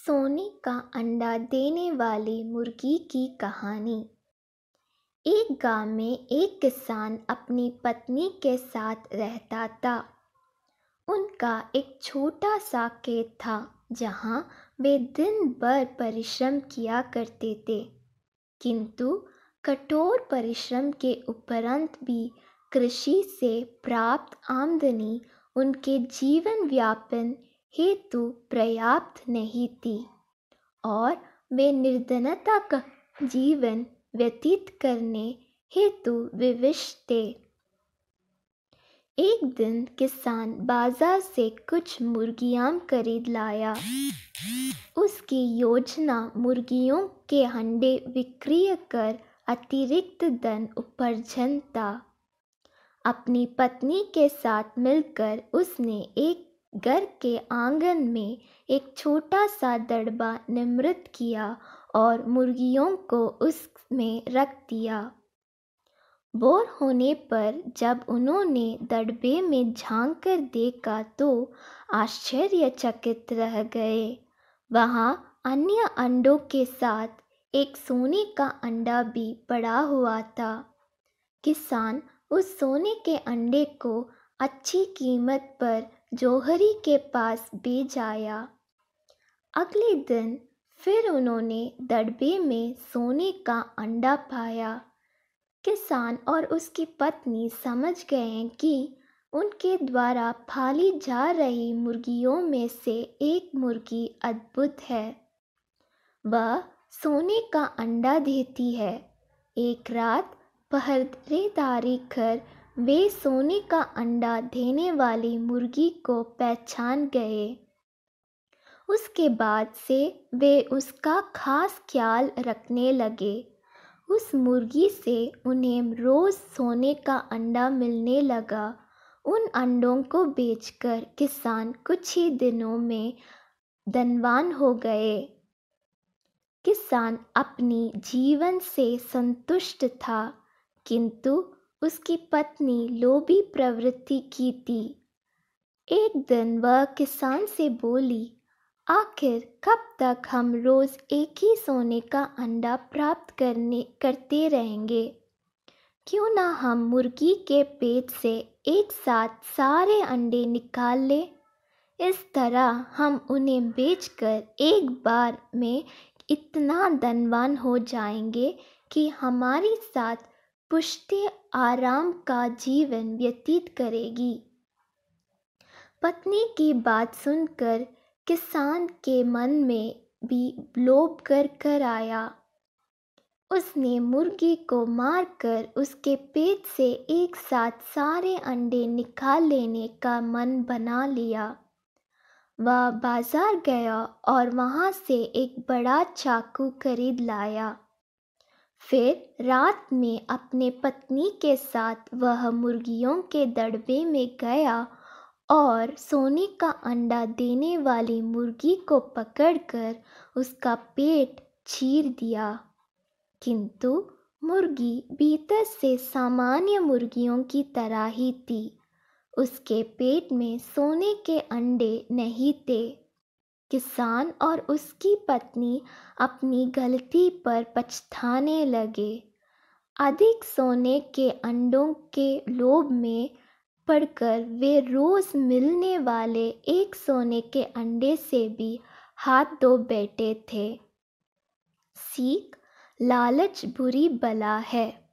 सोने का अंडा देने वाली मुर्गी की कहानी। एक गांव में एक किसान अपनी पत्नी के साथ रहता था। उनका एक छोटा सा खेत था जहां वे दिन भर परिश्रम किया करते थे, किंतु कठोर परिश्रम के उपरांत भी कृषि से प्राप्त आमदनी उनके जीवन यापन हेतु पर्याप्त नहीं थी और वे निर्धनता का जीवन व्यतीत करने हेतु विवश थे। एक दिन किसान बाजार से कुछ मुर्गियां खरीद लाया। उसकी योजना मुर्गियों के अंडे विक्रय कर अतिरिक्त धन उपार्जन था। अपनी पत्नी के साथ मिलकर उसने एक घर के आंगन में एक छोटा सा दड़बा निर्मित किया और मुर्गियों को उसमें रख दिया। बोर होने पर जब उन्होंने दड़बे में झांक कर देखा तो आश्चर्यचकित रह गए। वहां अन्य अंडों के साथ एक सोने का अंडा भी पड़ा हुआ था। किसान उस सोने के अंडे को अच्छी कीमत पर जौहरी के पास बेच आया। अगले दिन फिर उन्होंने दड़बे में सोने का अंडा पाया। किसान और उसकी पत्नी समझ गए कि उनके द्वारा पाली जा रही मुर्गियों में से एक मुर्गी अद्भुत है। वह सोने का अंडा देती है। एक रात पहरेदारी कर वे सोने का अंडा देने वाली मुर्गी को पहचान गए। उसके बाद से वे उसका खास ख्याल रखने लगे। उस मुर्गी से उन्हें रोज सोने का अंडा मिलने लगा। उन अंडों को बेचकर किसान कुछ ही दिनों में धनवान हो गए। किसान अपनी जीवन से संतुष्ट था, किंतु उसकी पत्नी लोभी प्रवृत्ति की थी। एक दिन वह किसान से बोली, आखिर कब तक हम रोज एक ही सोने का अंडा प्राप्त करते रहेंगे? क्यों ना हम मुर्गी के पेट से एक साथ सारे अंडे निकाल लें? इस तरह हम उन्हें बेचकर एक बार में इतना धनवान हो जाएंगे कि हमारी साथ पुश्ते आराम का जीवन व्यतीत करेगी। पत्नी की बात सुनकर किसान के मन में भी लोभ कर आया। उसने मुर्गी को मारकर उसके पेट से एक साथ सारे अंडे निकाल लेने का मन बना लिया। वह बाजार गया और वहां से एक बड़ा चाकू खरीद लाया। फिर रात में अपने पत्नी के साथ वह मुर्गियों के दड़बे में गया और सोने का अंडा देने वाली मुर्गी को पकड़कर उसका पेट चीर दिया। किंतु मुर्गी भीतर से सामान्य मुर्गियों की तरह ही थी। उसके पेट में सोने के अंडे नहीं थे। किसान और उसकी पत्नी अपनी गलती पर पछताने लगे। अधिक सोने के अंडों के लोभ में पड़कर वे रोज मिलने वाले एक सोने के अंडे से भी हाथ धो बैठे थे। सीख, लालच बुरी बला है।